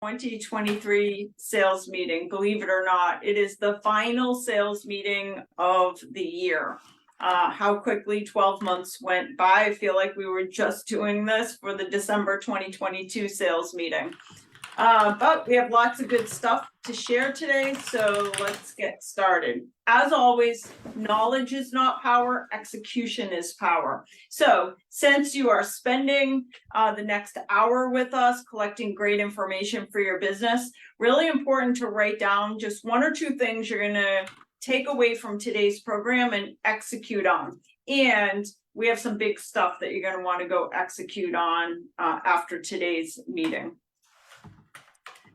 2023 sales meeting. Believe it or not, it is the final sales meeting of the year. How quickly 12 months went by. I feel like we were just doing this for the December 2022 sales meeting. But we have lots of good stuff to share today, so let's get started. As always, knowledge is not power, execution is power. So since you are spending the next hour with us collecting great information for your business, really important to write down just one or two things you're going to take away from today's program and execute on. And we have some big stuff that you're going to want to go execute on after today's meeting.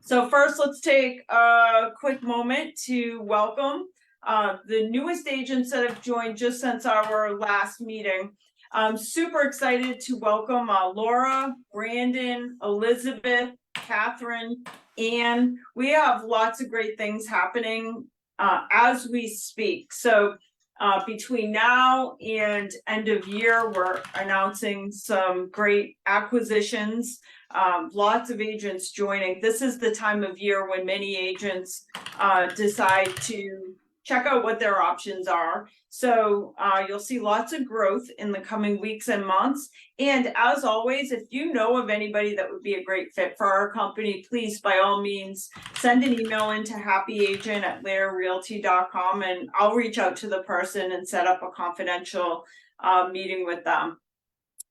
So first, let's take a quick moment to welcome the newest agents that have joined just since our last meeting. I'm super excited to welcome Laura, Brandon, Elizabeth, Catherine, Anne. We have lots of great things happening as we speak. So between now and end of year, we're announcing some great acquisitions. Lots of agents joining. This is the time of year when many agents decide to check out what their options are. So you'll see lots of growth in the coming weeks and months. And as always, if you know of anybody that would be a great fit for our company, please, by all means, send an email into happyagent@laerrealty.com and I'll reach out to the person and set up a confidential meeting with them.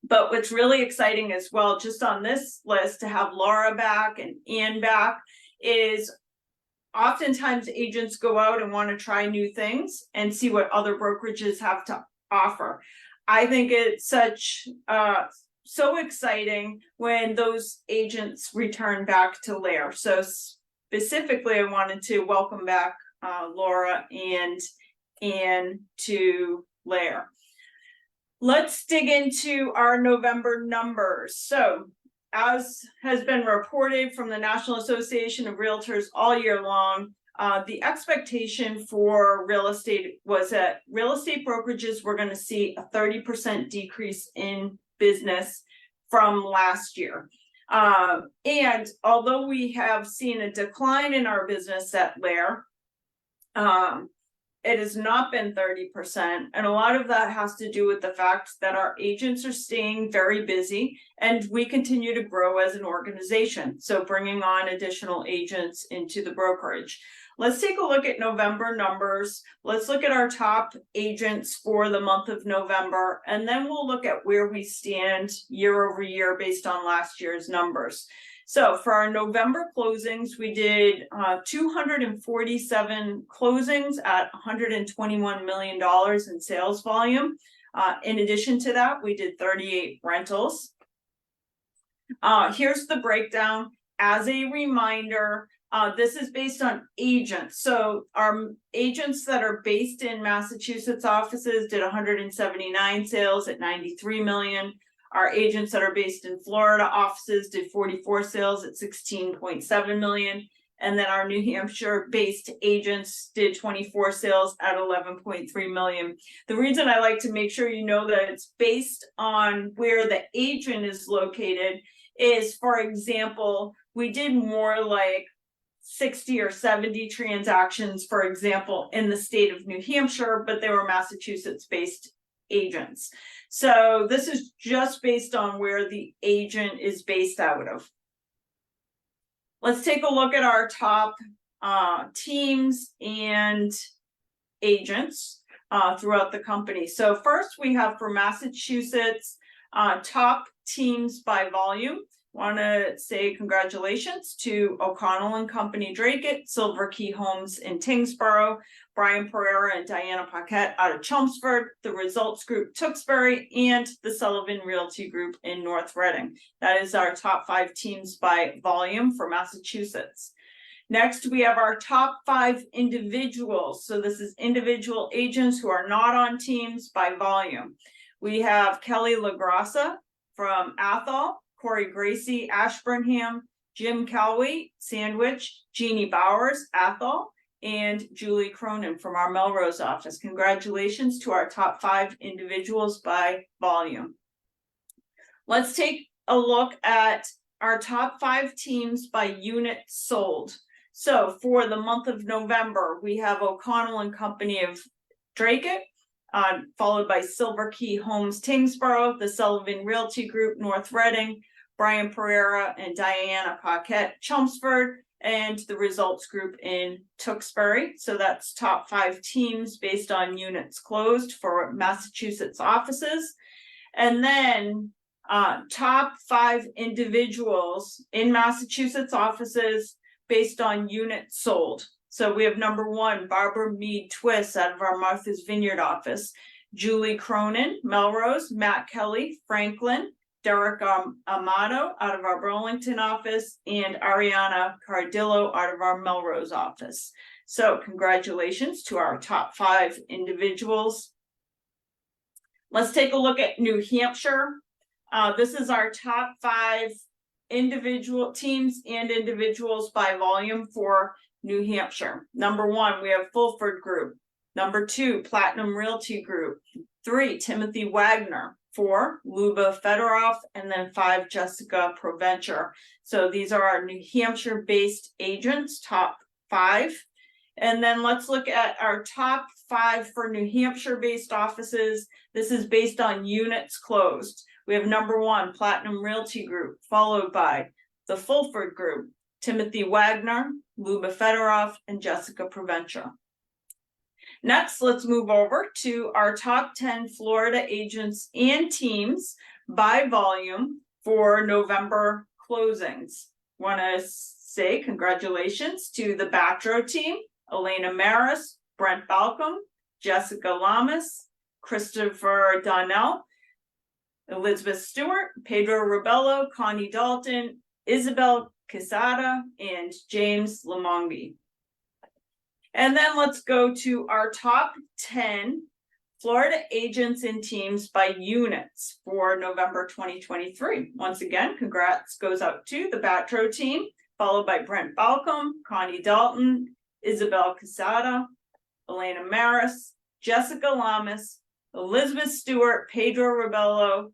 But what's really exciting as well, just on this list, to have Laura back and Anne back, is oftentimes agents go out and want to try new things and see what other brokerages have to offer. I think it's so exciting when those agents return back to LAER. So specifically, I wanted to welcome back Laura and Anne to LAER. Let's dig into our November numbers. So, as has been reported from the National Association of Realtors all year long, the expectation for real estate was that real estate brokerages were going to see a 30% decrease in business from last year. And although we have seen a decline in our business at LAER, it has not been 30%. And a lot of that has to do with the fact that our agents are staying very busy and we continue to grow as an organization. So bringing on additional agents into the brokerage. Let's take a look at November numbers. Let's look at our top agents for the month of November, and then we'll look at where we stand year over year based on last year's numbers. So for our November closings, we did 247 closings at $121 million in sales volume. In addition to that, we did 38 rentals. Here's the breakdown. As a reminder, this is based on agents. So our agents that are based in Massachusetts offices did 179 sales at $93 million. Our agents that are based in Florida offices did 44 sales at $16.7 million. And then our New Hampshire based agents did 24 sales at $11.3 million. The reason I like to make sure you know that it's based on where the agent is located is, for example, we did more like 60 or 70 transactions, for example, in the state of New Hampshire, but they were Massachusetts based agents. So this is just based on where the agent is based out of. Let's take a look at our top teams and agents throughout the company. So first we have for Massachusetts, top teams by volume. Want to say congratulations to O'Connell and Company Drake, Silver Key Homes in Tingsboro, Brian Pereira and Diana Paquette out of Chelmsford, the Results Group Tewksbury, and the Sullivan Realty Group in North Reading. That is our top 5 teams by volume for Massachusetts. Next, we have our top 5 individuals. So this is individual agents who are not on teams by volume. We have Kelly LaGrassa from Athol, Corey Gracie, Ashburnham, Jim Calway, Sandwich, Jeannie Bowers, Athol, and Julie Cronin from our Melrose office. Congratulations to our top 5 individuals by volume. Let's take a look at our top 5 teams by units sold. So for the month of November, we have O'Connell and Company of Dracut, followed by Silver Key Homes Tingsboro, the Sullivan Realty Group North Reading, Brian Pereira and Diana Paquette Chelmsford, and the Results Group in Tewksbury. So that's top 5 teams based on units closed for Massachusetts offices. And then top 5 individuals in Massachusetts offices based on units sold. So we have number 1, Barbara Mead Twist out of our Martha's Vineyard office, Julie Cronin, Melrose, Matt Kelly, Franklin, Derek Amato out of our Burlington office, and Ariana Cardillo out of our Melrose office. So congratulations to our top 5 individuals. Let's take a look at New Hampshire. This is our top 5 individual teams and individuals by volume for New Hampshire. Number 1, we have Fulford Group. Number 2, Platinum Realty Group. 3, Timothy Wagner. 4, Luba Fedorov, and then 5, Jessica Provencher. So these are our New Hampshire-based agents, top 5. And then let's look at our top 5 for New Hampshire-based offices. This is based on units closed. We have number 1, Platinum Realty Group, followed by the Fulford Group, Timothy Wagner, Luba Fedorov, and Jessica Provencher. Next, let's move over to our top 10 Florida agents and teams by volume for November closings. Want to say congratulations to the Batro team, Elena Maris, Brent Balcom, Jessica Lamas, Christopher Donnell, Elizabeth Stewart, Pedro Ribello, Connie Dalton, Isabel Quesada, and James Lamongi. And then let's go to our top 10 Florida agents and teams by units for November 2023. Once again, congrats goes out to the Batro team, followed by Brent Balcom, Connie Dalton, Isabel Quesada, Elena Maris, Jessica Lamas, Elizabeth Stewart, Pedro Ribello,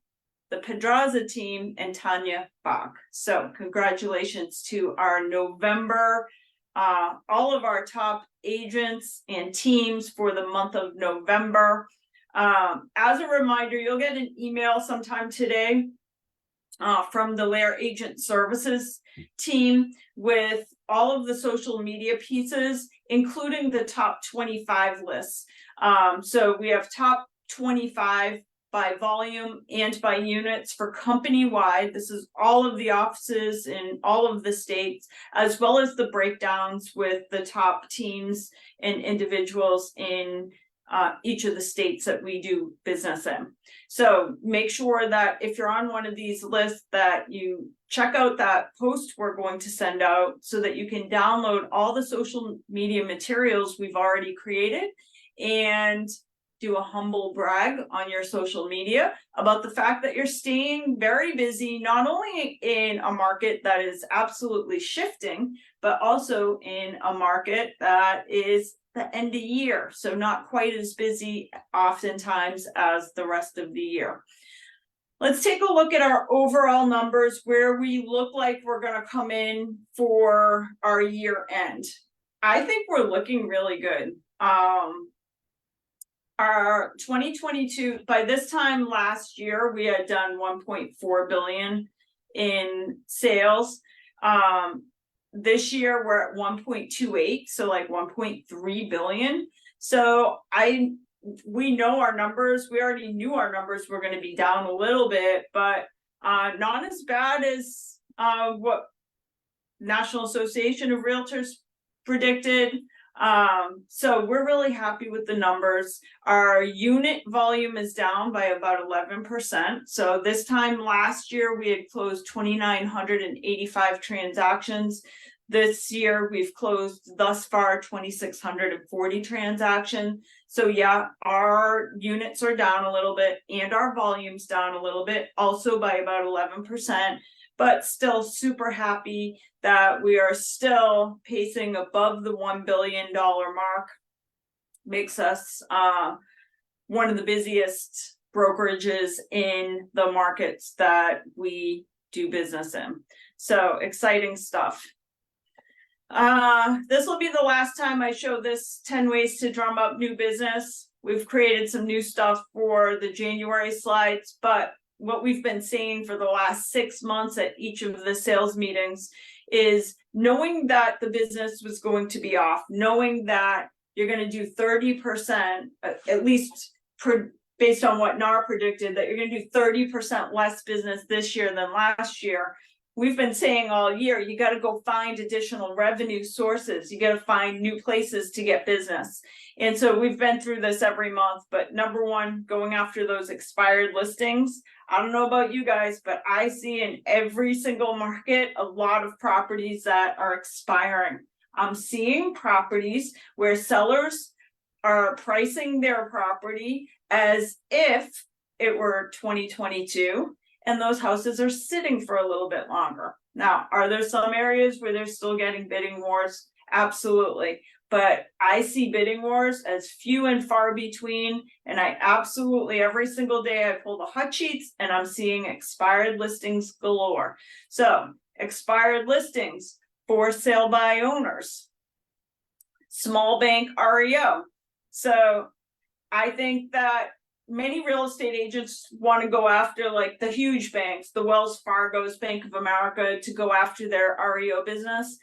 the Pedraza team, and Tanya Bach. So congratulations to our November, all of our top agents and teams for the month of November. As a reminder, you'll get an email sometime today from the LAER Agent Services team with all of the social media pieces, including the top 25 lists. So we have top 25 by volume and by units for company-wide. This is all of the offices in all of the states, as well as the breakdowns with the top teams and individuals in each of the states that we do business in. So make sure that if you're on one of these lists that you check out that post we're going to send out so that you can download all the social media materials we've already created and do a humble brag on your social media about the fact that you're staying very busy, not only in a market that is absolutely shifting, but also in a market that is the end of year. So not quite as busy oftentimes as the rest of the year. Let's take a look at our overall numbers, where we look like we're going to come in for our year end. I think we're looking really good. Our 2022, by this time last year, we had done 1.4 billion in sales. This year we're at 1.28, so like 1.3 billion. So we know our numbers. We already knew our numbers were going to be down a little bit, but not as bad as what National Association of Realtors predicted. So we're really happy with the numbers. Our unit volume is down by about 11%. So this time last year, we had closed 2,985 transactions. This year, we've closed thus far 2,640 transactions. So yeah, our units are down a little bit and our volume's down a little bit, also by about 11%. But still super happy that we are still pacing above the $1 billion mark. Makes us one of the busiest brokerages in the markets that we do business in. So exciting stuff. This will be the last time I show this 10 ways to drum up new business. We've created some new stuff for the January slides, but what we've been saying for the last 6 months at each of the sales meetings is knowing that the business was going to be off, knowing that you're going to do 30%, at least based on what NAR predicted, that you're going to do 30% less business this year than last year. We've been saying all year, you got to go find additional revenue sources. You got to find new places to get business. And so we've been through this every month, but number one, going after those expired listings. I don't know about you guys, but I see in every single market a lot of properties that are expiring. I'm seeing properties where sellers are pricing their property as if it were 2022. And those houses are sitting for a little bit longer. Now, are there some areas where they're still getting bidding wars? Absolutely. But I see bidding wars as few and far between. And I absolutely, every single day, I pull the hot sheets and I'm seeing expired listings galore. So expired listings, for sale by owners, small bank REO. So I think that many real estate agents want to go after like the huge banks, the Wells Fargo's, Bank of America, to go after their REO business.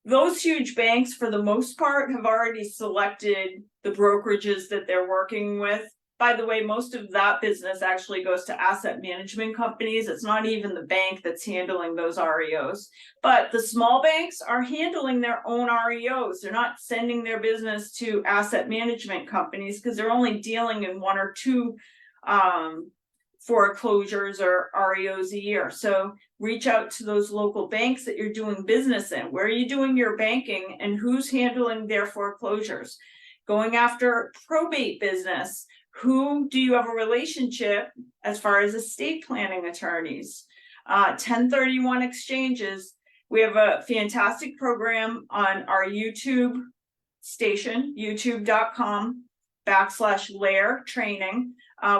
Those huge banks, for the most part, have already selected the brokerages that they're working with. By the way, most of that business actually goes to asset management companies. It's not even the bank that's handling those REOs. But the small banks are handling their own REOs. They're not sending their business to asset management companies because they're only dealing in 1 or 2 foreclosures or REOs a year. So reach out to those local banks that you're doing business in. Where are you doing your banking and who's handling their foreclosures? Going after probate business. Who do you have a relationship as far as estate planning attorneys? 1031 exchanges. We have a fantastic program on our YouTube station, youtube.com/LAER training.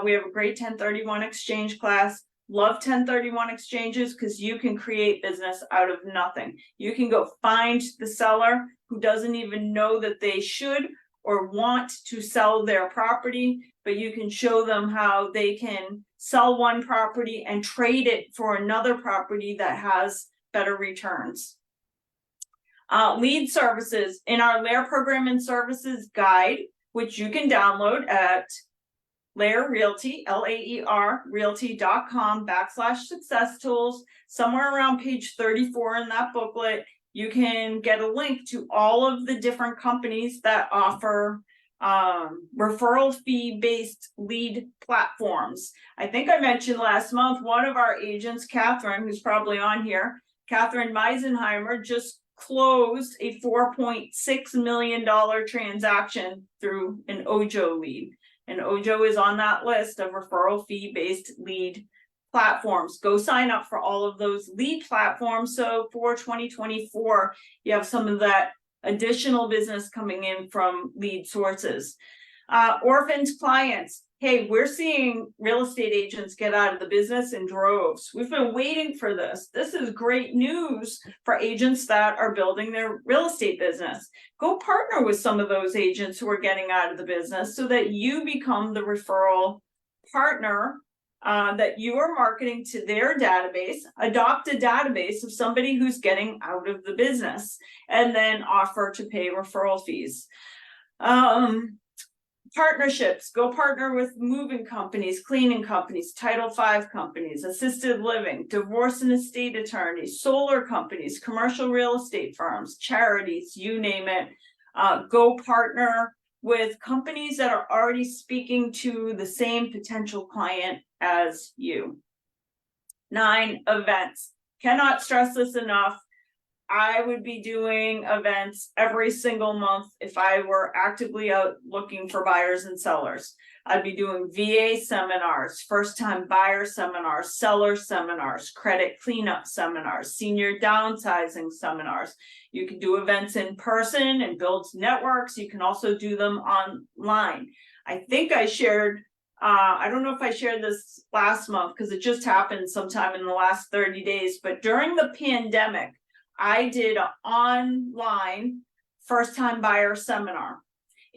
We have a great 1031 exchange class. Love 1031 exchanges because you can create business out of nothing. You can go find the seller who doesn't even know that they should or want to sell their property, but you can show them how they can sell one property and trade it for another property that has better returns. Lead services. In our LAER program and services guide, which you can download at LAER Realty, LAER Realty.com/success tools. Somewhere around page 34 in that booklet, you can get a link to all of the different companies that offer referral fee based lead platforms. I think I mentioned last month, one of our agents, Catherine, who's probably on here, Catherine Meisenheimer, just closed a $4.6 million transaction through an Ojo lead. And Ojo is on that list of referral fee based lead platforms. Go sign up for all of those lead platforms. So for 2024, you have some of that additional business coming in from lead sources. Orphaned clients. Hey, we're seeing real estate agents get out of the business in droves. We've been waiting for this. This is great news for agents that are building their real estate business. Go partner with some of those agents who are getting out of the business so that you become the referral partner that you are marketing to their database. Adopt a database of somebody who's getting out of the business and then offer to pay referral fees. Partnerships. Go partner with moving companies, cleaning companies, Title V companies, assisted living, divorce and estate attorneys, solar companies, commercial real estate firms, charities, you name it. Go partner with companies that are already speaking to the same potential client as you. 9, events. Cannot stress this enough. I would be doing events every single month if I were actively out looking for buyers and sellers. I'd be doing VA seminars, first-time buyer seminars, seller seminars, credit cleanup seminars, senior downsizing seminars. You can do events in person and build networks. You can also do them online. I think I shared I don't know if I shared this last month because it just happened sometime in the last 30 days, but during the pandemic, I did an online first-time buyer seminar.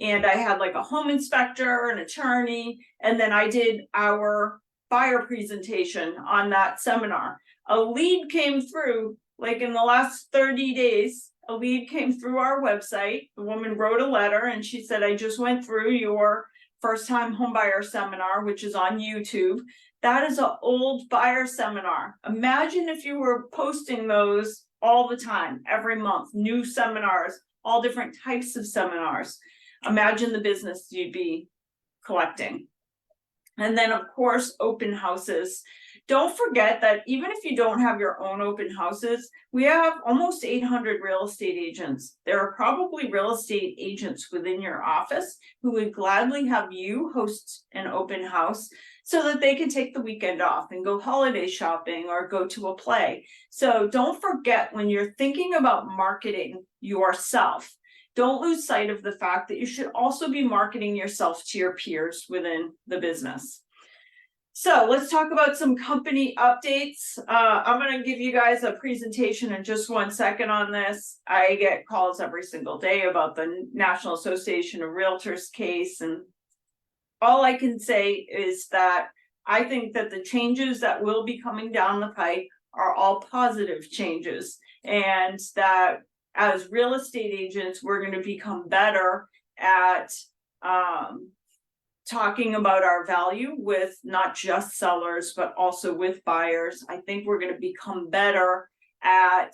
And I had like a home inspector, an attorney, and then I did our buyer presentation on that seminar. A lead came through, like in the last 30 days, a lead came through our website. The woman wrote a letter and she said, I just went through your first time home buyer seminar, which is on YouTube. That is an old buyer seminar. Imagine if you were posting those all the time, every month, new seminars, all different types of seminars. Imagine the business you'd be collecting. And then, of course, open houses. Don't forget that even if you don't have your own open houses, we have almost 800 real estate agents. There are probably real estate agents within your office who would gladly have you host an open house so that they can take the weekend off and go holiday shopping or go to a play. So don't forget, when you're thinking about marketing yourself, don't lose sight of the fact that you should also be marketing yourself to your peers within the business. So let's talk about some company updates. I'm going to give you guys a presentation in just 1 second on this. I get calls every single day about the National Association of Realtors case. And all I can say is that I think that the changes that will be coming down the pike are all positive changes, and that as real estate agents, we're going to become better at talking about our value with not just sellers, but also with buyers. I think we're going to become better at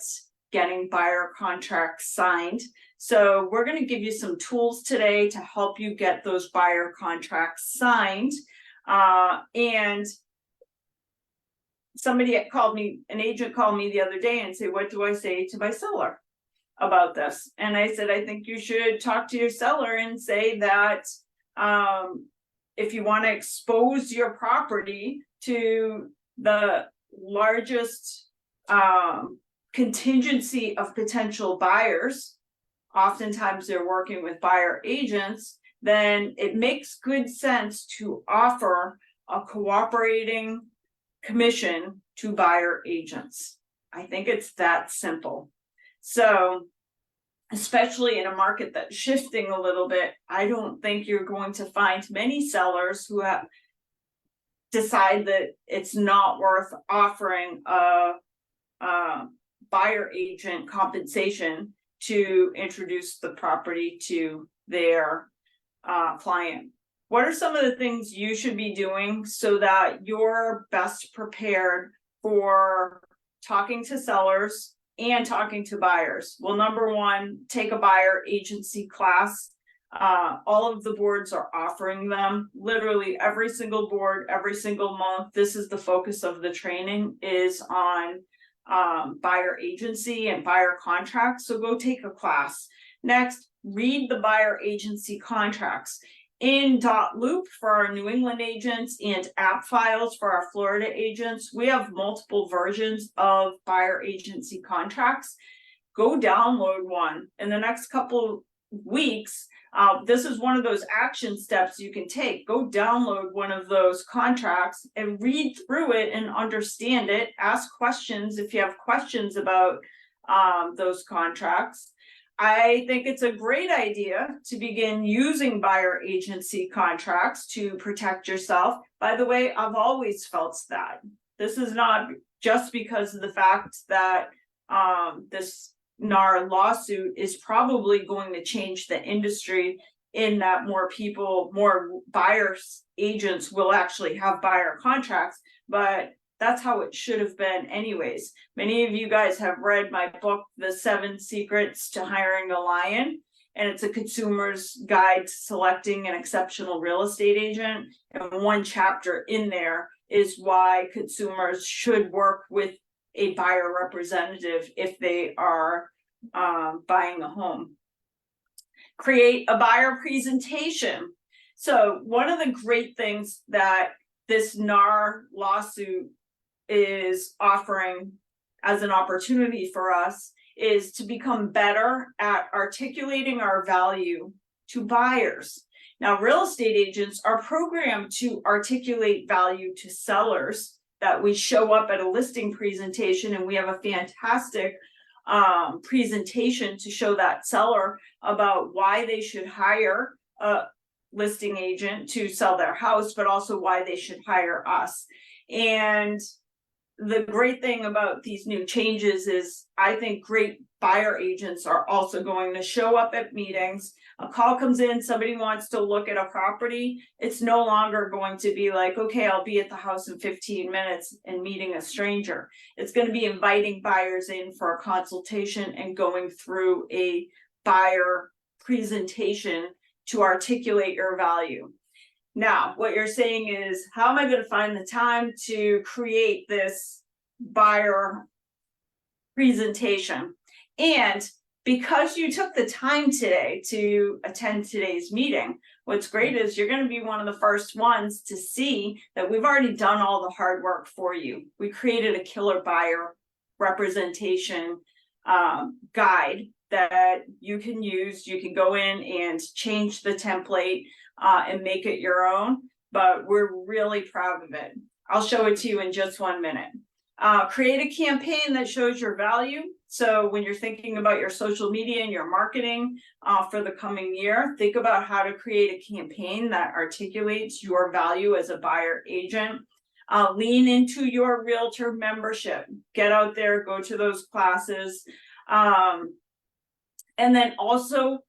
getting buyer contracts signed. So we're going to give you some tools today to help you get those buyer contracts signed. And somebody called me, an agent called me the other day and said, what do I say to my seller about this? And I said, I think you should talk to your seller and say that if you want to expose your property to the largest contingency of potential buyers, oftentimes they're working with buyer agents, then it makes good sense to offer a cooperating commission to buyer agents. I think it's that simple. So, especially in a market that's shifting a little bit, I don't think you're going to find many sellers who have decide that it's not worth offering a buyer agent compensation to introduce the property to their client. What are some of the things you should be doing so that you're best prepared for talking to sellers and talking to buyers? Well, number one, take a buyer agency class. All of the boards are offering them. Literally every single board, every single month. This is the focus of the training, is on buyer agency and buyer contracts. So go take a class. Next, read the buyer agency contracts. In .loop for our New England agents and app files for our Florida agents, we have multiple versions of buyer agency contracts. Go download one in the next couple weeks. This is one of those action steps you can take. Go download one of those contracts and read through it and understand it. Ask questions if you have questions about those contracts. I think it's a great idea to begin using buyer agency contracts to protect yourself. By the way, I've always felt that. This is not just because of the fact that this NAR lawsuit is probably going to change the industry, in that more people, more buyers agents will actually have buyer contracts, but that's how it should have been anyways. Many of you guys have read my book, The 7 Secrets to Hiring a Lion, and it's a consumer's guide to selecting an exceptional real estate agent. And one chapter in there is why consumers should work with a buyer representative if they are buying a home. Create a buyer presentation. So one of the great things that this NAR lawsuit is offering as an opportunity for us is to become better at articulating our value to buyers. Now, real estate agents are programmed to articulate value to sellers, that we show up at a listing presentation and we have a fantastic presentation to show that seller about why they should hire a listing agent to sell their house, but also why they should hire us. And the great thing about these new changes is I think great buyer agents are also going to show up at meetings. A call comes in, somebody wants to look at a property. It's no longer going to be like, okay, I'll be at the house in 15 minutes and meeting a stranger. It's going to be inviting buyers in for a consultation and going through a buyer presentation to articulate your value. Now, what you're saying is, how am I going to find the time to create this buyer presentation? And because you took the time today to attend today's meeting, what's great is you're going to be one of the first ones to see that we've already done all the hard work for you. We created a killer buyer representation guide that you can use. You can go in and change the template and make it your own, but we're really proud of it. I'll show it to you in just 1 minute. Create a campaign that shows your value. So when you're thinking about your social media and your marketing for the coming year, think about how to create a campaign that articulates your value as a buyer agent. Lean into your realtor membership. Get out there, go to those classes. And then also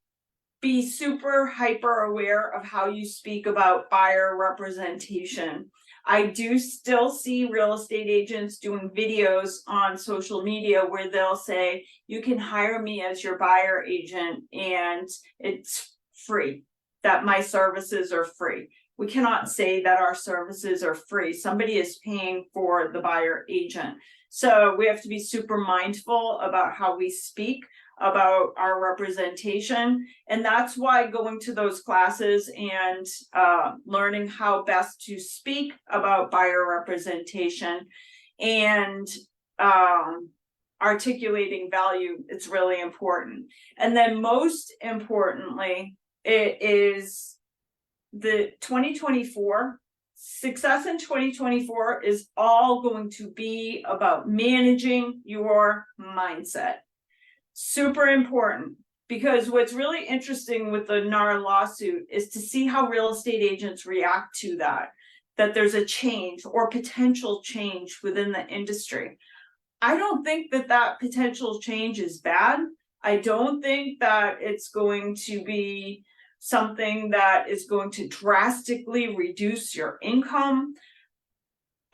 be super hyper aware of how you speak about buyer representation. I do still see real estate agents doing videos on social media where they'll say, you can hire me as your buyer agent and it's free, that my services are free. We cannot say that our services are free. Somebody is paying for the buyer agent. So we have to be super mindful about how we speak about our representation. And that's why going to those classes and learning how best to speak about buyer representation and articulating value, it's really important. And then most importantly, it is the 2024 success in 2024 is all going to be about managing your mindset. Super important, because what's really interesting with the LAER lawsuit is to see how real estate agents react to that there's a change or potential change within the industry. I don't think that potential change is bad. I don't think that it's going to be something that is going to drastically reduce your income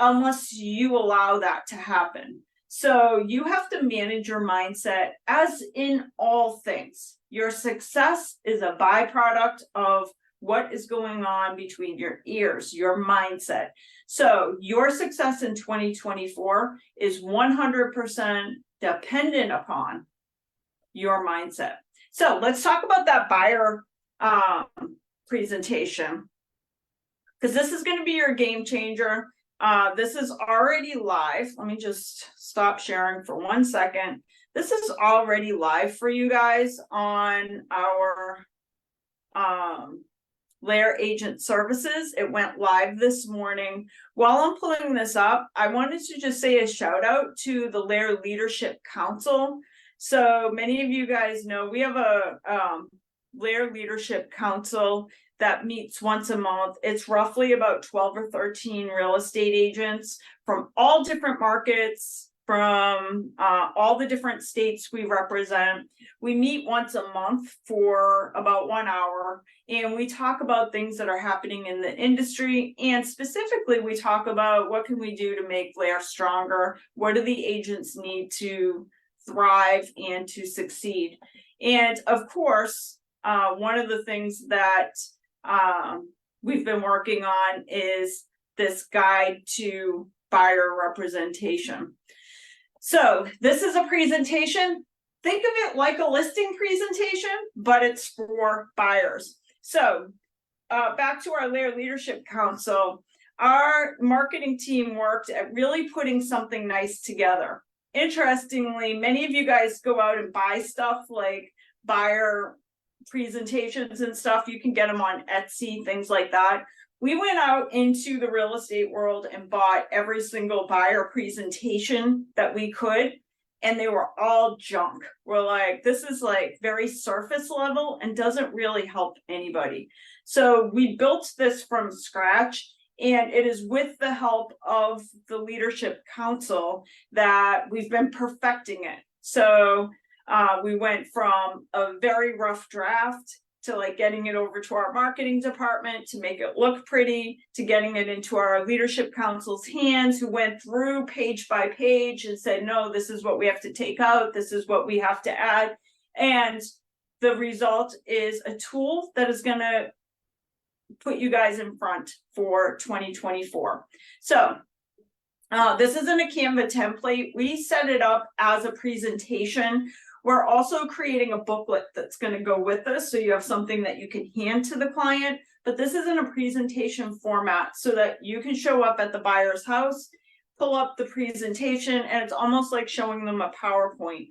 unless you allow that to happen. So you have to manage your mindset, as in all things. Your success is a byproduct of what is going on between your ears, your mindset. So your success in 2024 is 100% dependent upon your mindset. So let's talk about that buyer presentation, because this is going to be your game changer. This is already live. Let me just stop sharing for 1 second. This is already live for you guys on our LAER Agent Services. It went live this morning. While I'm pulling this up, I wanted to just say a shout out to the LAER Leadership Council. So many of you guys know we have a LAER Leadership Council that meets once a month. It's roughly about 12 or 13 real estate agents from all different markets, from all the different states we represent. We meet once a month for about 1 hour, and we talk about things that are happening in the industry. And specifically, we talk about what can we do to make LAER stronger? What do the agents need to thrive and to succeed? And of course, one of the things that we've been working on is this guide to buyer representation. So this is a presentation. Think of it like a listing presentation, but it's for buyers. So back to our LAER Leadership Council, our marketing team worked at really putting something nice together. Interestingly, many of you guys go out and buy stuff like buyer presentations and stuff. You can get them on Etsy, things like that. We went out into the real estate world and bought every single buyer presentation that we could, and they were all junk. We're like, this is like very surface level and doesn't really help anybody. So we built this from scratch, and it is with the help of the Leadership Council that we've been perfecting it. So we went from a very rough draft to like getting it over to our marketing department to make it look pretty, to getting it into our Leadership Council's hands, who went through page by page and said, no, this is what we have to take out, this is what we have to add. And the result is a tool that is going to put you guys in front for 2024. So this isn't a Canva template. We set it up as a presentation. We're also creating a booklet that's going to go with this, so you have something that you can hand to the client, but this isn't a presentation format, so that you can show up at the buyer's house, pull up the presentation, and it's almost like showing them a PowerPoint.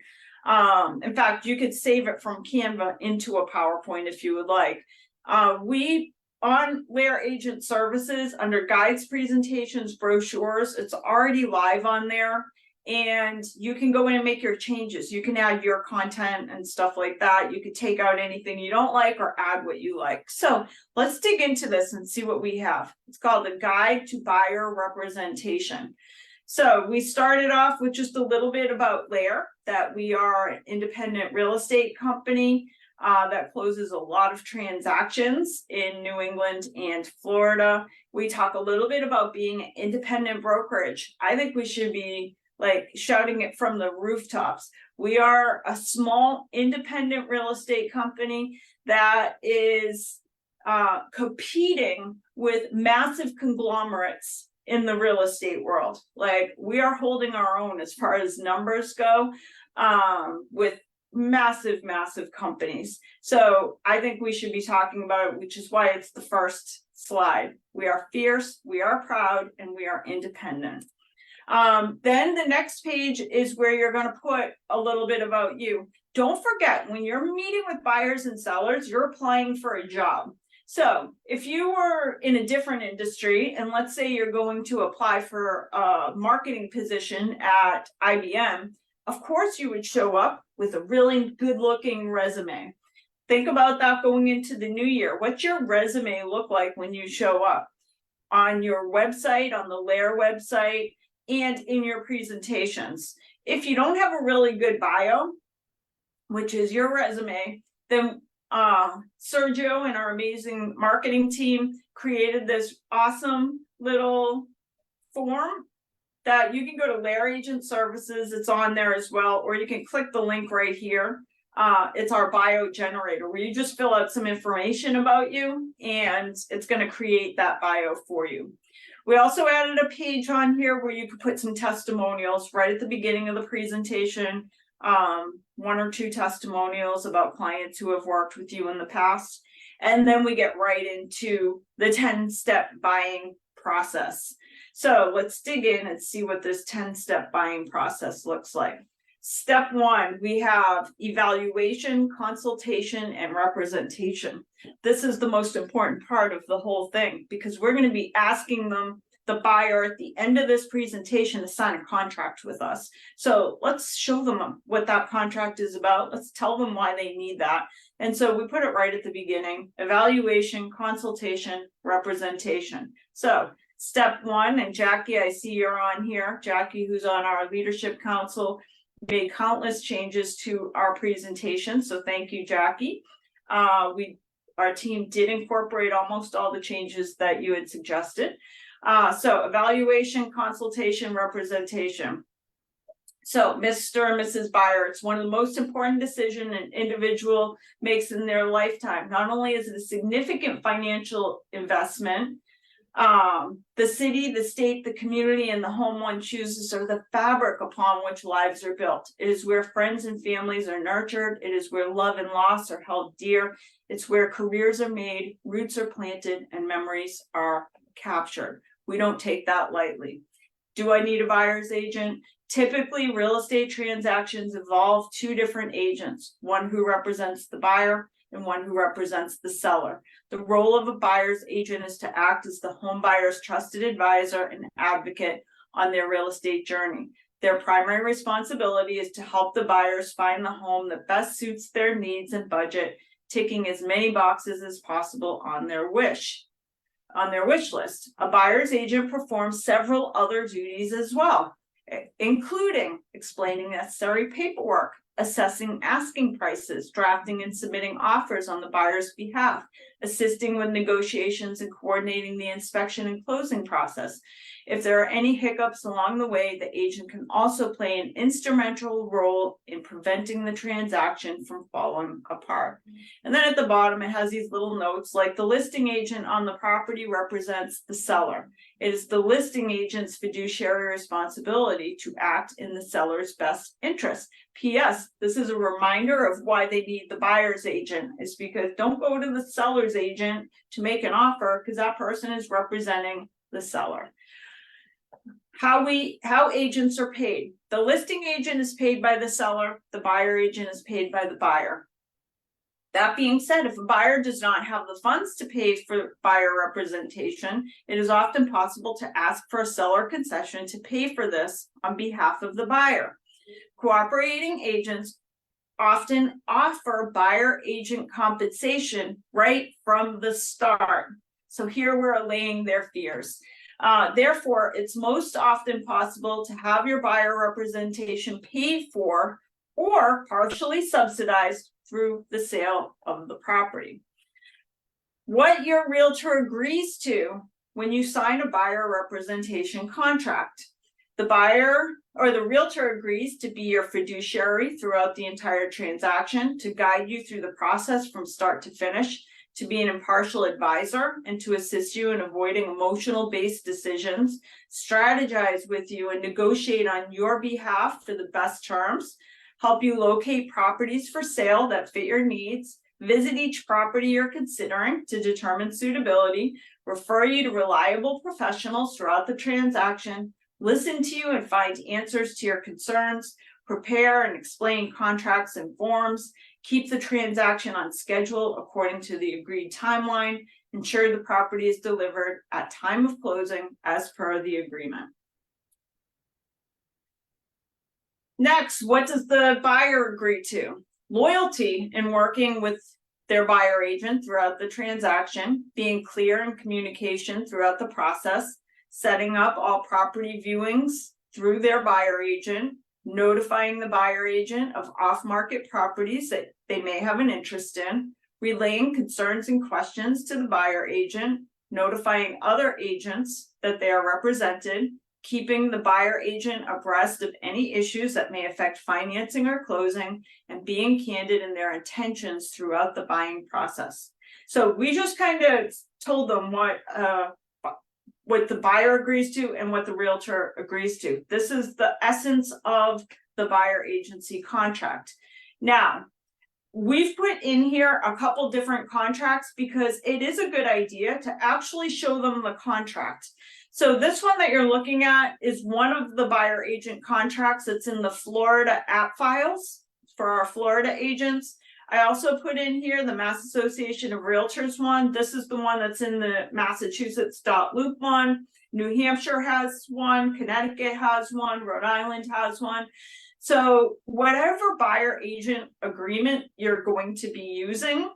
In fact, you could save it from Canva into a PowerPoint if you would like. We on LAER Agent Services, under guides, presentations, brochures, it's already live on there. And you can go in and make your changes. You can add your content and stuff like that. You could take out anything you don't like or add what you like. So let's dig into this and see what we have. It's called the Guide to Buyer Representation. So we started off with just a little bit about LAER, that we are an independent real estate company that closes a lot of transactions in New England and Florida. We talk a little bit about being an independent brokerage. I think we should be like shouting it from the rooftops. We are a small independent real estate company that is competing with massive conglomerates in the real estate world. Like, we are holding our own as far as numbers go with massive companies. So I think we should be talking about it, which is why it's the first slide. We are fierce, we are proud, and we are independent. Then the next page is where you're going to put a little bit about you. Don't forget, when you're meeting with buyers and sellers, you're applying for a job. So if you were in a different industry, and let's say you're going to apply for a marketing position at IBM, of course you would show up with a really good looking resume. Think about that going into the new year. What's your resume look like when you show up? On your website, on the LAER website, and in your presentations. If you don't have a really good bio, which is your resume, then Sergio and our amazing marketing team created this awesome little form that you can go to LAER Agent Services. It's on there as well, or you can click the link right here. It's our bio generator, where you just fill out some information about you, and it's going to create that bio for you. We also added a page on here where you could put some testimonials right at the beginning of the presentation, 1 or 2 testimonials about clients who have worked with you in the past. And then we get right into the 10-step buying process. So let's dig in and see what this 10-step buying process looks like. Step 1, we have evaluation, consultation, and representation. This is the most important part of the whole thing, because we're going to be asking them, the buyer, at the end of this presentation, to sign a contract with us. So let's show them what that contract is about. Let's tell them why they need that. And so we put it right at the beginning: evaluation, consultation, representation. So step 1, and Jackie, I see you're on here. Jackie, who's on our Leadership Council, made countless changes to our presentation, so thank you, Jackie. Our team did incorporate almost all the changes that you had suggested. So evaluation, consultation, representation. So Mr. and Mrs. Buyer, it's one of the most important decisions an individual makes in their lifetime. Not only is it a significant financial investment, the city, the state, the community, and the home one chooses are the fabric upon which lives are built. It is where friends and families are nurtured. It is where love and loss are held dear. It's where careers are made, roots are planted, and memories are captured. We don't take that lightly. Do I need a buyer's agent? Typically, real estate transactions involve 2 different agents, one who represents the buyer and one who represents the seller. The role of a buyer's agent is to act as the home buyer's trusted advisor and advocate on their real estate journey. Their primary responsibility is to help the buyers find the home that best suits their needs and budget, ticking as many boxes as possible on their wish list. A buyer's agent performs several other duties as well, including explaining necessary paperwork, assessing asking prices, drafting and submitting offers on the buyer's behalf, assisting with negotiations and coordinating the inspection and closing process. If there are any hiccups along the way, the agent can also play an instrumental role in preventing the transaction from falling apart. And then at the bottom, it has these little notes like the listing agent on the property represents the seller. It is the listing agent's fiduciary responsibility to act in the seller's best interest. P.S. This is a reminder of why they need the buyer's agent, is because don't go to the seller's agent to make an offer, because that person is representing the seller. How agents are paid. The listing agent is paid by the seller, the buyer agent is paid by the buyer. That being said, if a buyer does not have the funds to pay for buyer representation, it is often possible to ask for a seller concession to pay for this on behalf of the buyer. Cooperating agents often offer buyer agent compensation right from the start. So here we're allaying their fears. Therefore, it's most often possible to have your buyer representation paid for or partially subsidized through the sale of the property. What your realtor agrees to when you sign a buyer representation contract. The buyer or the realtor agrees to be your fiduciary throughout the entire transaction, to guide you through the process from start to finish, to be an impartial advisor, and to assist you in avoiding emotional-based decisions, strategize with you and negotiate on your behalf for the best terms, help you locate properties for sale that fit your needs, visit each property you're considering to determine suitability, refer you to reliable professionals throughout the transaction, listen to you and find answers to your concerns, prepare and explain contracts and forms, keep the transaction on schedule according to the agreed timeline, ensure the property is delivered at time of closing as per the agreement. Next, what does the buyer agree to? Loyalty in working with their buyer agent throughout the transaction, being clear in communication throughout the process, setting up all property viewings through their buyer agent, notifying the buyer agent of off-market properties that they may have an interest in, relaying concerns and questions to the buyer agent, notifying other agents that they are represented, keeping the buyer agent abreast of any issues that may affect financing or closing, and being candid in their intentions throughout the buying process. So we just kind of told them what the buyer agrees to and what the realtor agrees to. This is the essence of the buyer agency contract. Now, we've put in here a couple different contracts because it is a good idea to actually show them the contract. So this one that you're looking at is one of the buyer agent contracts that's in the Florida app files for our Florida agents. I also put in here the Mass Association of Realtors one. This is the one that's in the Massachusetts.loop one. New Hampshire has one, Connecticut has one, Rhode Island has one. So whatever buyer agent agreement you're going to be using,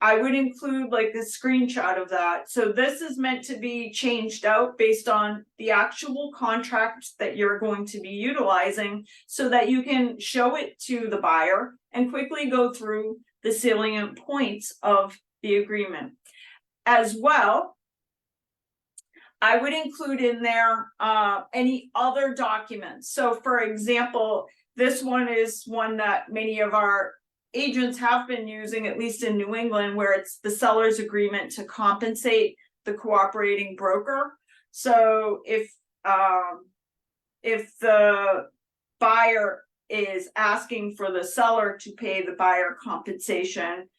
I would include like a screenshot of that. So this is meant to be changed out based on the actual contract that you're going to be utilizing so that you can show it to the buyer and quickly go through the salient points of the agreement. As well, I would include in there any other documents. So for example, this one is one that many of our agents have been using, at least in New England, where it's the seller's agreement to compensate the cooperating broker. So if the buyer is asking for the seller to pay the buyer compensation,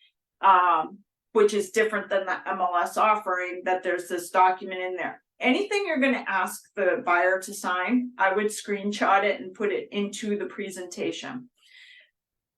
which is different than the MLS offering, that there's this document in there. Anything you're going to ask the buyer to sign, I would screenshot it and put it into the presentation.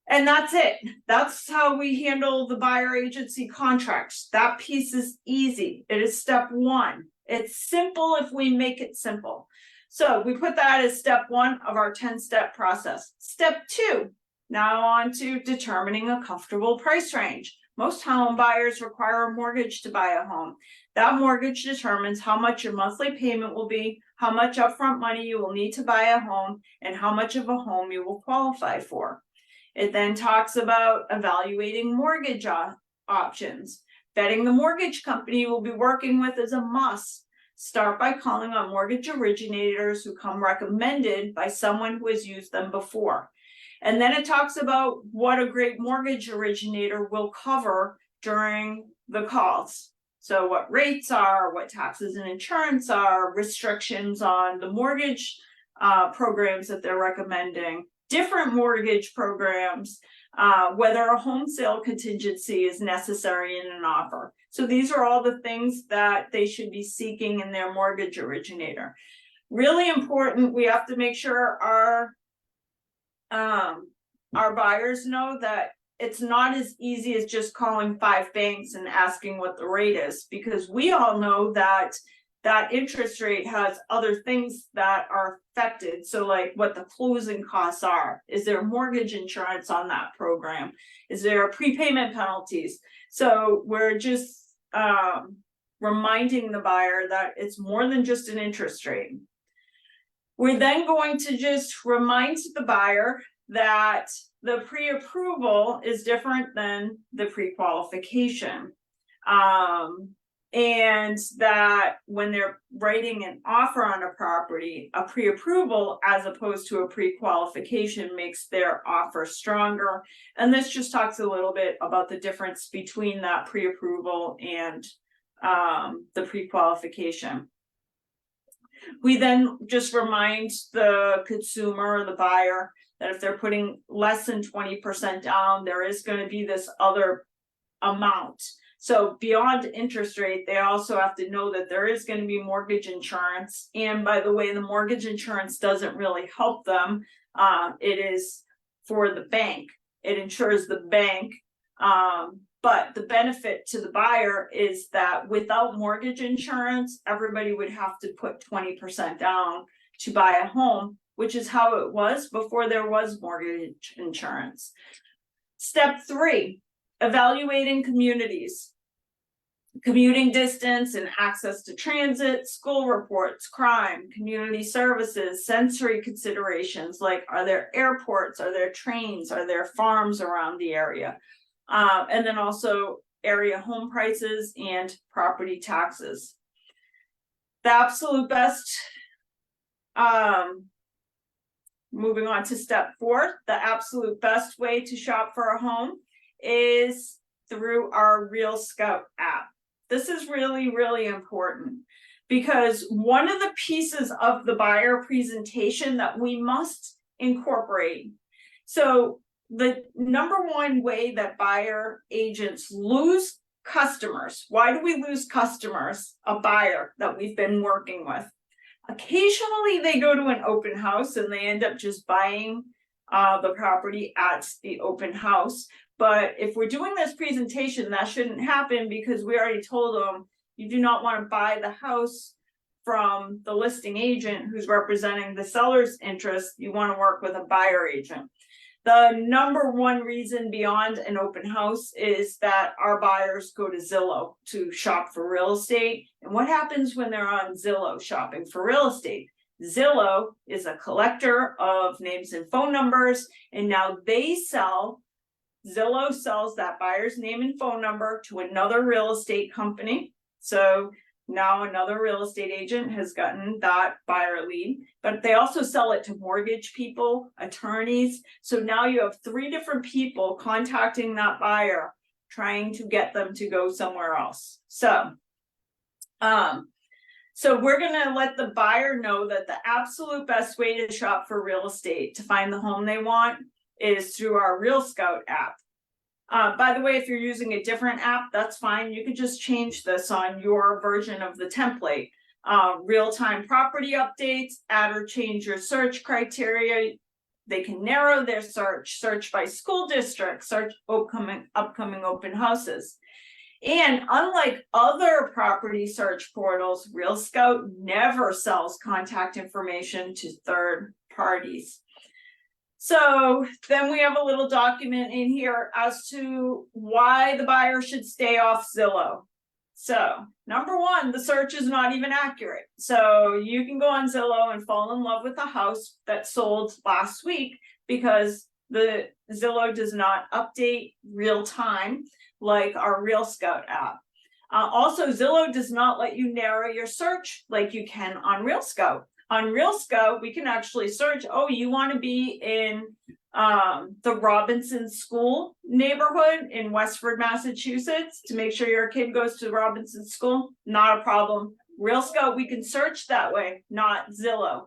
And that's it. That's how we handle the buyer agency contracts. That piece is easy. It is step one. It's simple if we make it simple. So we put that as step one of our 10-step process. Step two, now on to determining a comfortable price range. Most home buyers require a mortgage to buy a home. That mortgage determines how much your monthly payment will be, how much upfront money you will need to buy a home, and how much of a home you will qualify for. It then talks about evaluating mortgage options. Vetting the mortgage company you will be working with is a must. Start by calling on mortgage originators who come recommended by someone who has used them before. And then it talks about what a great mortgage originator will cover during the calls. So what rates are, what taxes and insurance are, restrictions on the mortgage programs that they're recommending, different mortgage programs, whether a home sale contingency is necessary in an offer. So these are all the things that they should be seeking in their mortgage originator. Really important, we have to make sure our buyers know that it's not as easy as just calling 5 banks and asking what the rate is, because we all know that that interest rate has other things that are affected. So like what the closing costs are, is there mortgage insurance on that program? Is there prepayment penalties? So we're just reminding the buyer that it's more than just an interest rate. We're then going to just remind the buyer that the pre-approval is different than the pre-qualification. And that when they're writing an offer on a property, a pre-approval as opposed to a pre-qualification makes their offer stronger. And this just talks a little bit about the difference between that pre-approval and the pre-qualification. We then just remind the consumer or the buyer that if they're putting less than 20% down, there is going to be this other amount. So beyond interest rate, they also have to know that there is going to be mortgage insurance. And by the way, the mortgage insurance doesn't really help them. It is for the bank. It insures the bank. But the benefit to the buyer is that without mortgage insurance, everybody would have to put 20% down to buy a home, which is how it was before there was mortgage insurance. Step 3, evaluating communities. Commuting distance and access to transit, school reports, crime, community services, sensory considerations like are there airports, are there trains, are there farms around the area? And then also area home prices and property taxes. The absolute best, moving on to step 4, the absolute best way to shop for a home is through our Real Scout app. This is really, really important because one of the pieces of the buyer presentation that we must incorporate. So the number one way that buyer agents lose customers, why do we lose customers? A buyer that we've been working with. Occasionally they go to an open house and they end up just buying the property at the open house. But if we're doing this presentation, that shouldn't happen because we already told them you do not want to buy the house from the listing agent who's representing the seller's interest. You want to work with a buyer agent. The number one reason beyond an open house is that our buyers go to Zillow to shop for real estate. And what happens when they're on Zillow shopping for real estate? Zillow is a collector of names and phone numbers, and now Zillow sells that buyer's name and phone number to another real estate company. So now another real estate agent has gotten that buyer lead, but they also sell it to mortgage people, attorneys. So now you have 3 different people contacting that buyer, trying to get them to go somewhere else. So we're going to let the buyer know that the absolute best way to shop for real estate to find the home they want is through our Real Scout app. By the way, if you're using a different app, that's fine. You could just change this on your version of the template. Real-time property updates, add or change your search criteria, They can narrow their search by school district, search upcoming open houses. And unlike other property search portals, Real Scout never sells contact information to third parties. So then we have a little document in here as to why the buyer should stay off Zillow. So number one, the search is not even accurate. So you can go on Zillow and fall in love with a house that sold last week because the Zillow does not update real time like our Real Scout app. Also, Zillow does not let you narrow your search like you can on Real Scout. On Real Scout, we can actually search, oh, you want to be in the Robinson School neighborhood in Westford, Massachusetts, to make sure your kid goes to Robinson School? Not a problem. Real Scout, we can search that way, not Zillow.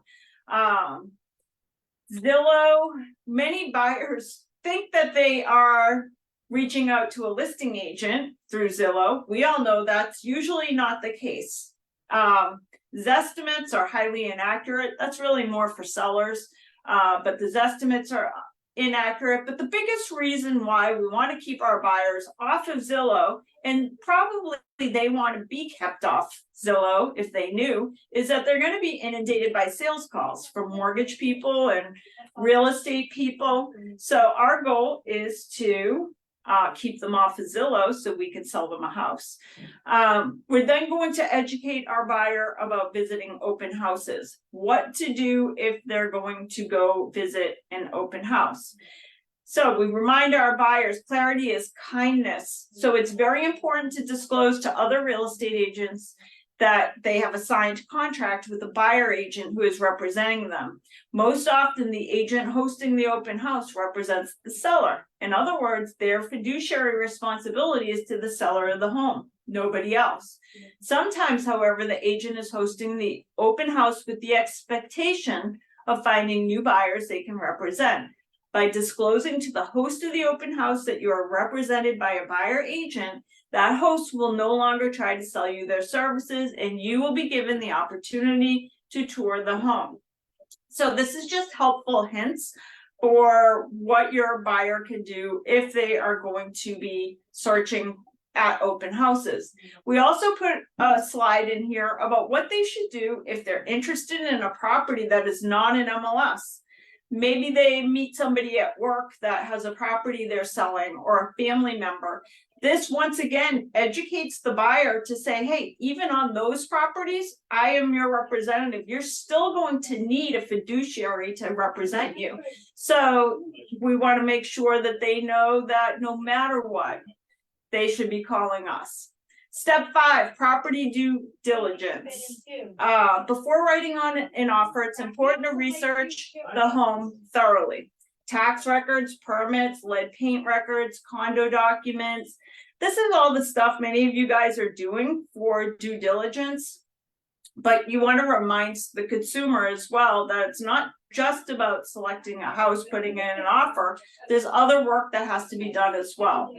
Zillow, many buyers think that they are reaching out to a listing agent through Zillow. We all know that's usually not the case. Zestimates are highly inaccurate. That's really more for sellers, but the Zestimates are inaccurate. But the biggest reason why we want to keep our buyers off of Zillow, and probably they want to be kept off Zillow if they knew, is that they're going to be inundated by sales calls from mortgage people and real estate people. So our goal is to keep them off of Zillow so we can sell them a house. We're then going to educate our buyer about visiting open houses, what to do if they're going to go visit an open house. So we remind our buyers, clarity is kindness. So it's very important to disclose to other real estate agents that they have a signed contract with a buyer agent who is representing them. Most often, the agent hosting the open house represents the seller. In other words, their fiduciary responsibility is to the seller of the home, nobody else. Sometimes, however, the agent is hosting the open house with the expectation of finding new buyers they can represent. By disclosing to the host of the open house that you are represented by a buyer agent, that host will no longer try to sell you their services, and you will be given the opportunity to tour the home. So this is just helpful hints for what your buyer can do if they are going to be searching at open houses. We also put a slide in here about what they should do if they're interested in a property that is not an MLS. Maybe they meet somebody at work that has a property they're selling, or a family member. This, once again, educates the buyer to say, hey, even on those properties, I am your representative. You're still going to need a fiduciary to represent you. So we want to make sure that they know that no matter what, they should be calling us. Step 5, property due diligence. Before writing on an offer, it's important to research the home thoroughly. Tax records, permits, lead paint records, condo documents. This is all the stuff many of you guys are doing for due diligence. But you want to remind the consumer as well that it's not just about selecting a house, putting in an offer. There's other work that has to be done as well.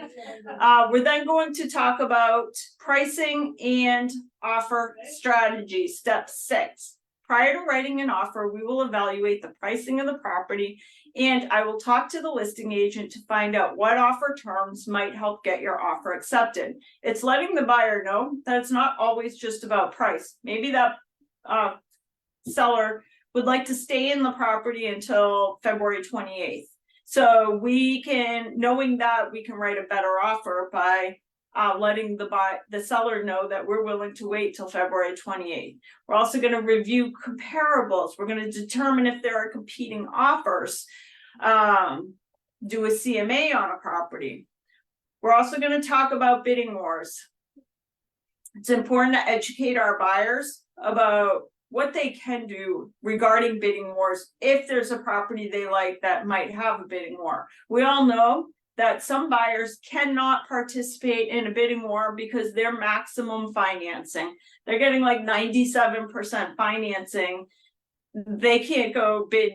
We're then going to talk about pricing and offer strategy. Step 6. Prior to writing an offer, we will evaluate the pricing of the property, and I will talk to the listing agent to find out what offer terms might help get your offer accepted. It's letting the buyer know that it's not always just about price. Maybe that seller would like to stay in the property until February 28th. So we can, knowing that, we can write a better offer by letting the seller know that we're willing to wait till February 28th. We're also going to review comparables. We're going to determine if there are competing offers. Do a CMA on a property. We're also going to talk about bidding wars. It's important to educate our buyers about what they can do regarding bidding wars if there's a property they like that might have a bidding war. We all know that some buyers cannot participate in a bidding war because they're maximum financing. They're getting like 97% financing. They can't go bid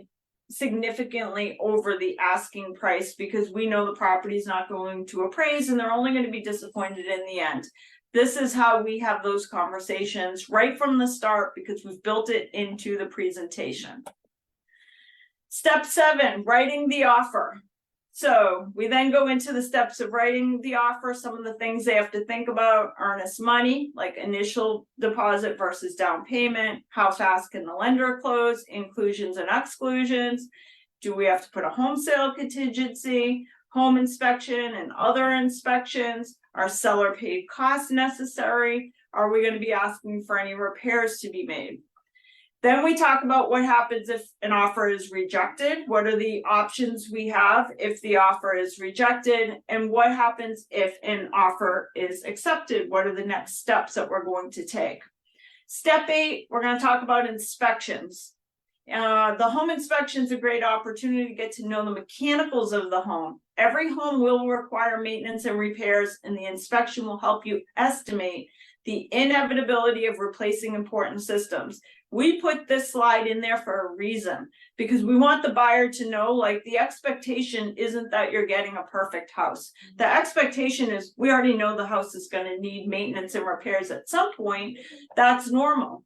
significantly over the asking price because we know the property is not going to appraise and they're only going to be disappointed in the end. This is how we have those conversations right from the start because we've built it into the presentation. Step 7, writing the offer. So we then go into the steps of writing the offer. Some of the things they have to think about: earnest money, like initial deposit versus down payment. How fast can the lender close? Inclusions and exclusions. Do we have to put a home sale contingency? Home inspection and other inspections. Are seller paid costs necessary? Are we going to be asking for any repairs to be made? Then we talk about what happens if an offer is rejected. What are the options we have if the offer is rejected? And what happens if an offer is accepted? What are the next steps that we're going to take? Step 8, we're going to talk about inspections. The home inspection is a great opportunity to get to know the mechanicals of the home. Every home will require maintenance and repairs, and the inspection will help you estimate the inevitability of replacing important systems. We put this slide in there for a reason, because we want the buyer to know, like, the expectation isn't that you're getting a perfect house. The expectation is we already know the house is going to need maintenance and repairs at some point. That's normal.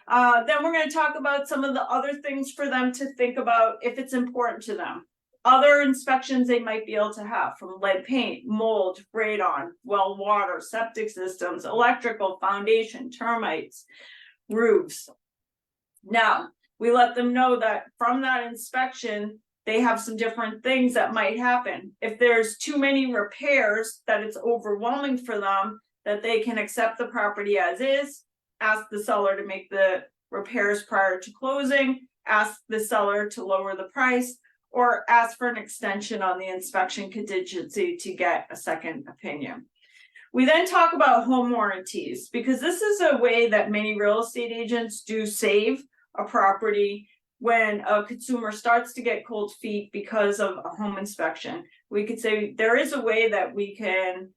Then we're going to talk about some of the other things for them to think about if it's important to them. Other inspections they might be able to have, from lead paint, mold, radon, well water, septic systems, electrical, foundation, termites, roofs. Now, we let them know that from that inspection, they have some different things that might happen. If there's too many repairs, that it's overwhelming for them, that they can accept the property as is, ask the seller to make the repairs prior to closing, ask the seller to lower the price, or ask for an extension on the inspection contingency to get a second opinion. We then talk about home warranties, because this is a way that many real estate agents do save a property when a consumer starts to get cold feet because of a home inspection. We could say there is a way that we can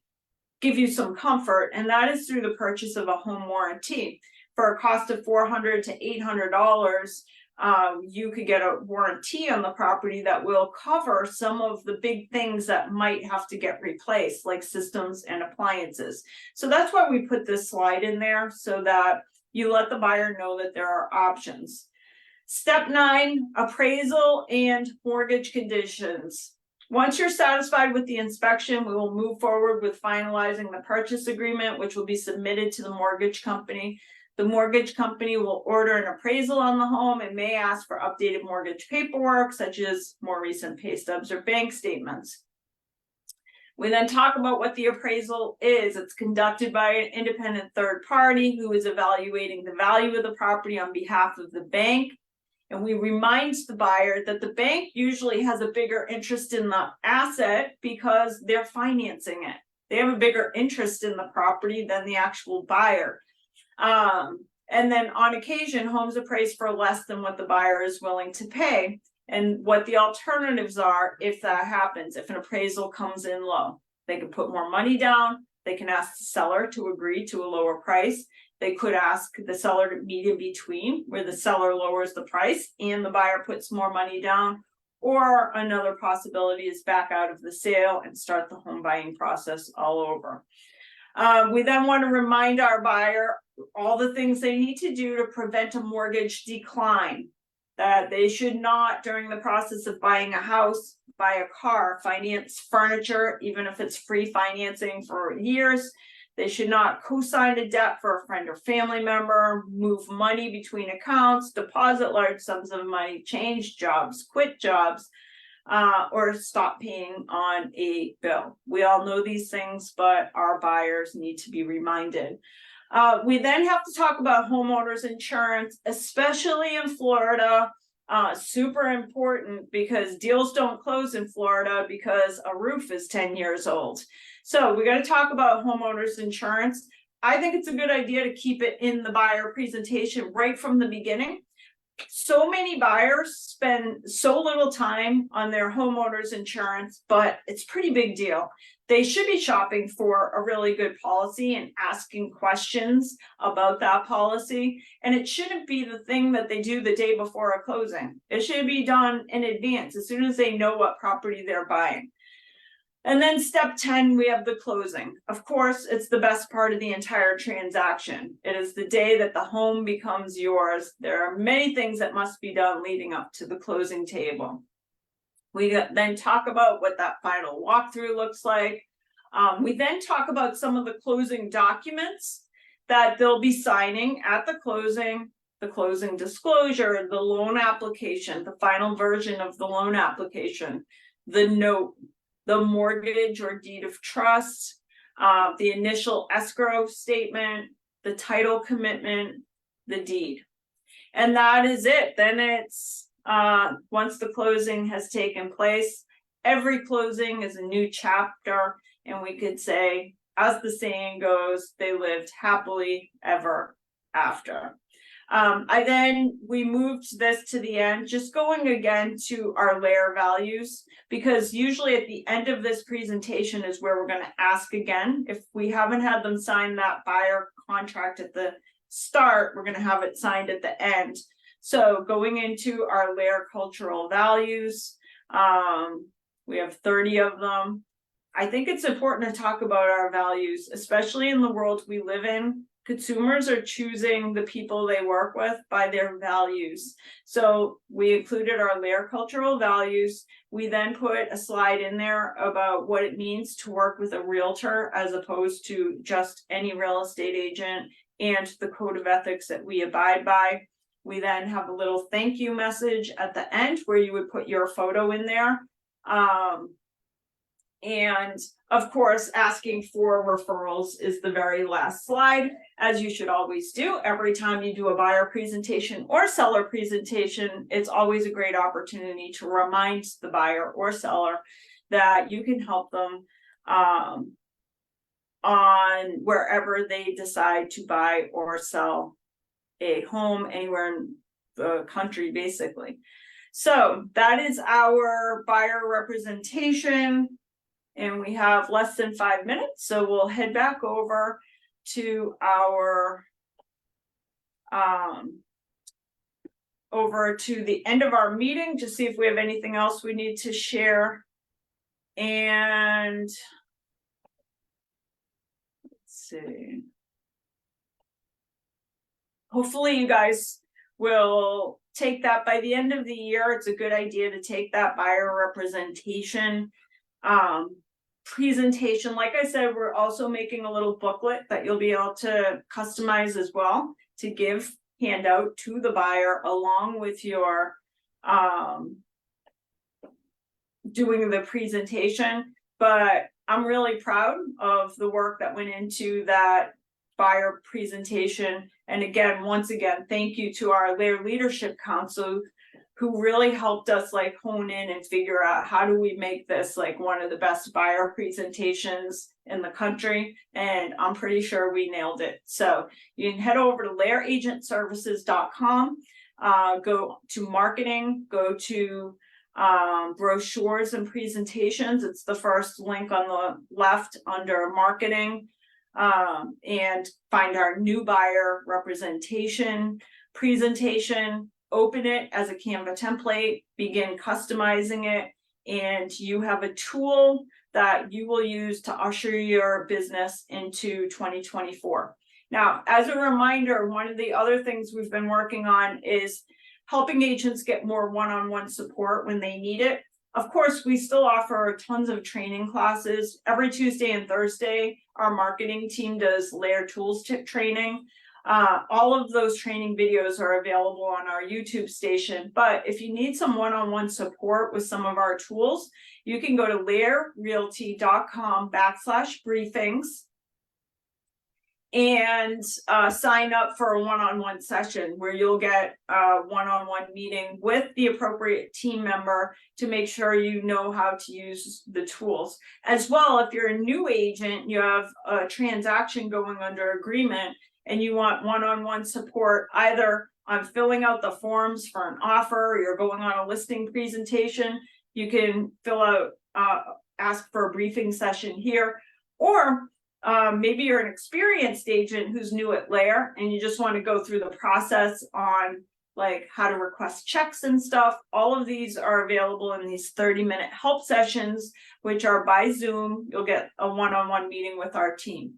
give you some comfort, and that is through the purchase of a home warranty. For a cost of $400 to $800, you could get a warranty on the property that will cover some of the big things that might have to get replaced, like systems and appliances. So that's why we put this slide in there, so that you let the buyer know that there are options. Step 9, appraisal and mortgage conditions. Once you're satisfied with the inspection, we will move forward with finalizing the purchase agreement, which will be submitted to the mortgage company. The mortgage company will order an appraisal on the home and may ask for updated mortgage paperwork, such as more recent pay stubs or bank statements. We then talk about what the appraisal is. It's conducted by an independent third party who is evaluating the value of the property on behalf of the bank. And we remind the buyer that the bank usually has a bigger interest in the asset because they're financing it. They have a bigger interest in the property than the actual buyer. And then on occasion, homes appraised for less than what the buyer is willing to pay. And what the alternatives are if that happens, if an appraisal comes in low. They can put more money down. They can ask the seller to agree to a lower price. They could ask the seller to meet in between, where the seller lowers the price and the buyer puts more money down. Or another possibility is back out of the sale and start the home buying process all over. We then want to remind our buyer all the things they need to do to prevent a mortgage decline. That they should not, during the process of buying a house, buy a car, finance furniture, even if it's free financing for years. They should not co-sign a debt for a friend or family member, move money between accounts, deposit large sums of money, change jobs, quit jobs, or stop paying on a bill. We all know these things, but our buyers need to be reminded. We then have to talk about homeowners insurance, especially in Florida. Super important, because deals don't close in Florida because a roof is 10 years old. So we're going to talk about homeowners insurance. I think it's a good idea to keep it in the buyer presentation right from the beginning. So many buyers spend so little time on their homeowners insurance, but it's a pretty big deal. They should be shopping for a really good policy and asking questions about that policy. And it shouldn't be the thing that they do the day before a closing. It should be done in advance, as soon as they know what property they're buying. And then step 10, we have the closing. Of course, it's the best part of the entire transaction. It is the day that the home becomes yours. There are many things that must be done leading up to the closing table. We then talk about what that final walkthrough looks like. We then talk about some of the closing documents that they'll be signing at the closing disclosure, the loan application, the final version of the loan application, the note, the mortgage or deed of trust, the initial escrow statement, the title commitment, the deed. And that is it. Then it's once the closing has taken place, every closing is a new chapter, and we could say, as the saying goes, they lived happily ever after. We moved this to the end, just going again to our LAER values, because usually at the end of this presentation is where we're going to ask again. If we haven't had them sign that buyer contract at the start, we're going to have it signed at the end. So going into our LAER cultural values, we have 30 of them. I think it's important to talk about our values, especially in the world we live in. Consumers are choosing the people they work with by their values. So we included our LAER cultural values. We then put a slide in there about what it means to work with a realtor as opposed to just any real estate agent, and the code of ethics that we abide by. We then have a little thank you message at the end where you would put your photo in there. And of course, asking for referrals is the very last slide, as you should always do. Every time you do a buyer presentation or seller presentation, it's always a great opportunity to remind the buyer or seller that you can help them on wherever they decide to buy or sell a home anywhere in the country, basically. So that is our buyer representation. And we have less than 5 minutes, so we'll head back over to our over to the end of our meeting to see if we have anything else we need to share. And let's see. Hopefully you guys will take that by the end of the year. It's a good idea to take that buyer representation presentation. Like I said, we're also making a little booklet that you'll be able to customize as well to give handout to the buyer along with your doing the presentation. But I'm really proud of the work that went into that buyer presentation. And again, once again, thank you to our LAER Leadership Council, who really helped us like hone in and figure out how do we make this like one of the best buyer presentations in the country. And I'm pretty sure we nailed it. So you can head over to laeragentservices.com, go to marketing, go to brochures and presentations. It's the first link on the left under marketing, and find our new buyer representation presentation. Open it as a Canva template, begin customizing it, and you have a tool that you will use to usher your business into 2024. Now, as a reminder, one of the other things we've been working on is helping agents get more one-on-one support when they need it. Of course, we still offer tons of training classes. Every Tuesday and Thursday, our marketing team does LAER tools tip training. All of those training videos are available on our YouTube station. But if you need some one-on-one support with some of our tools, you can go to laerrealty.com/briefings and sign up for a one-on-one session where you'll get a one-on-one meeting with the appropriate team member to make sure you know how to use the tools. As well, if you're a new agent, you have a transaction going under agreement, and you want one-on-one support, either on filling out the forms for an offer, or you're going on a listing presentation, you can fill out, ask for a briefing session here. Or maybe you're an experienced agent who's new at LAER and you just want to go through the process on like how to request checks and stuff. All of these are available in these 30-minute help sessions, which are by Zoom. You'll get a one-on-one meeting with our team.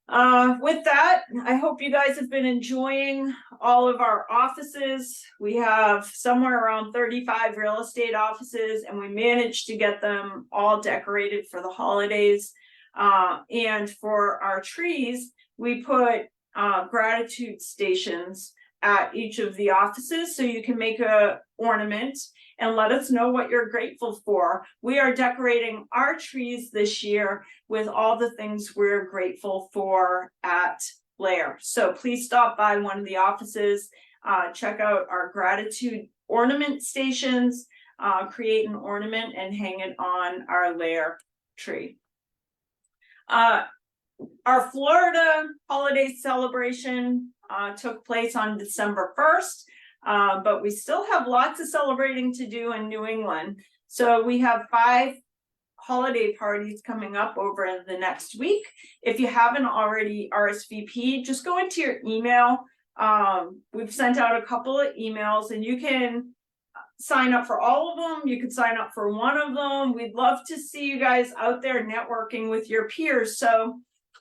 With that, I hope you guys have been enjoying all of our offices. We have somewhere around 35 real estate offices, and we managed to get them all decorated for the holidays. And for our trees, we put gratitude stations at each of the offices, so you can make a ornament and let us know what you're grateful for. We are decorating our trees this year with all the things we're grateful for at LAER. So please stop by one of the offices, check out our gratitude ornament stations, create an ornament and hang it on our LAER tree. Our Florida holiday celebration took place on December 1st, but we still have lots of celebrating to do in New England. So we have 5 holiday parties coming up over the next week. If you haven't already RSVP'd, just go into your email. We've sent out a couple of emails, and you can sign up for all of them. You can sign up for one of them. We'd love to see you guys out there networking with your peers. So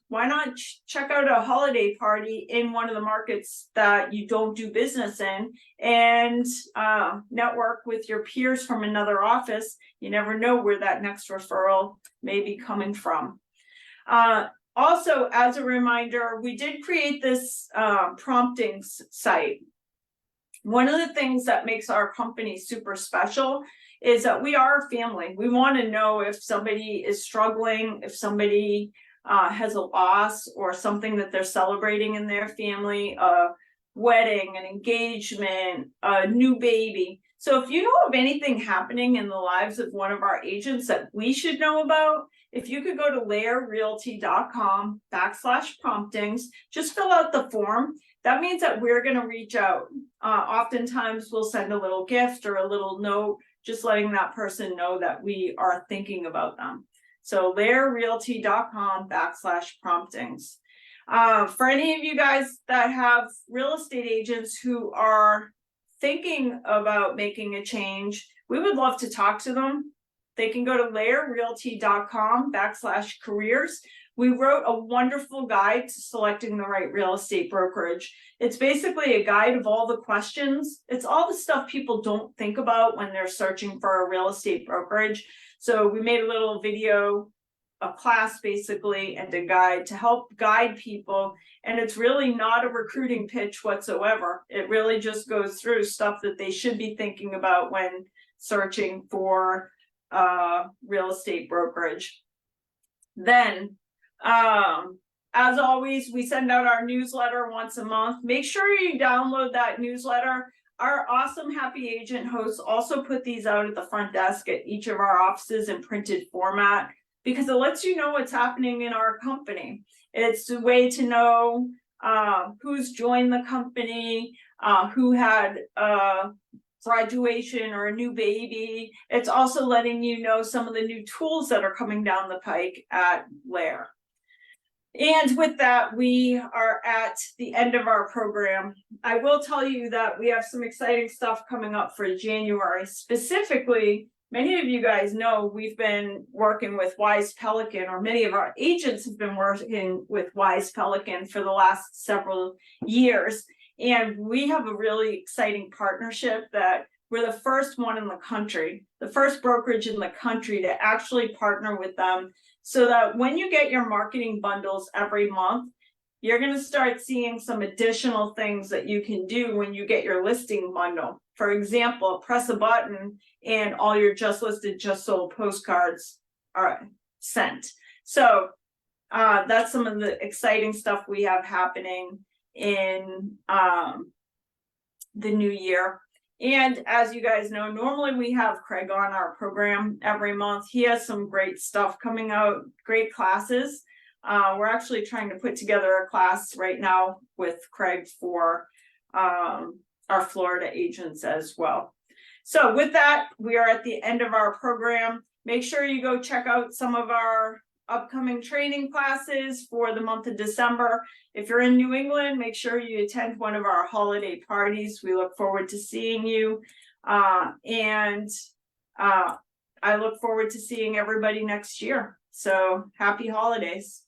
why not check out a holiday party in one of the markets that you don't do business in, and network with your peers from another office. You never know where that next referral may be coming from. Also, as a reminder, we did create this prompting site. One of the things that makes our company super special is that we are a family. We want to know if somebody is struggling, if somebody has a loss or something that they're celebrating in their family, a wedding, an engagement, a new baby. So if you know of anything happening in the lives of one of our agents that we should know about, if you could go to laerrealty.com/promptings, just fill out the form. That means that we're going to reach out. Oftentimes we'll send a little gift or a little note, just letting that person know that we are thinking about them. So laerrealty.com/promptings. For any of you guys that have real estate agents who are thinking about making a change, we would love to talk to them. They can go to laerrealty.com/careers. We wrote a wonderful guide to selecting the right real estate brokerage. It's basically a guide of all the questions. It's all the stuff people don't think about when they're searching for a real estate brokerage. So we made a little video, a class basically, and a guide to help guide people. And it's really not a recruiting pitch whatsoever. It really just goes through stuff that they should be thinking about when searching for real estate brokerage. Then, as always, we send out our newsletter once a month. Make sure you download that newsletter. Our awesome Happy Agent hosts also put these out at the front desk at each of our offices in printed format, because it lets you know what's happening in our company. It's a way to know who's joined the company, who had graduation or a new baby. It's also letting you know some of the new tools that are coming down the pike at LAER. And with that, we are at the end of our program. I will tell you that we have some exciting stuff coming up for January. Specifically, many of you guys know we've been working with Wise Pelican, or many of our agents have been working with Wise Pelican for the last several years. And we have a really exciting partnership that we're the first one in the country, the first brokerage in the country to actually partner with them, so that when you get your marketing bundles every month, you're going to start seeing some additional things that you can do when you get your listing bundle. For example, press a button and all your just listed, just sold postcards are sent. So that's some of the exciting stuff we have happening in the new year. And as you guys know, normally we have Craig on our program every month. He has some great stuff coming out, great classes. We're actually trying to put together a class right now with Craig for our Florida agents as well. So with that, we are at the end of our program. Make sure you go check out some of our upcoming training classes for the month of December. If you're in New England, make sure you attend one of our holiday parties. We look forward to seeing you. And I look forward to seeing everybody next year. So happy holidays.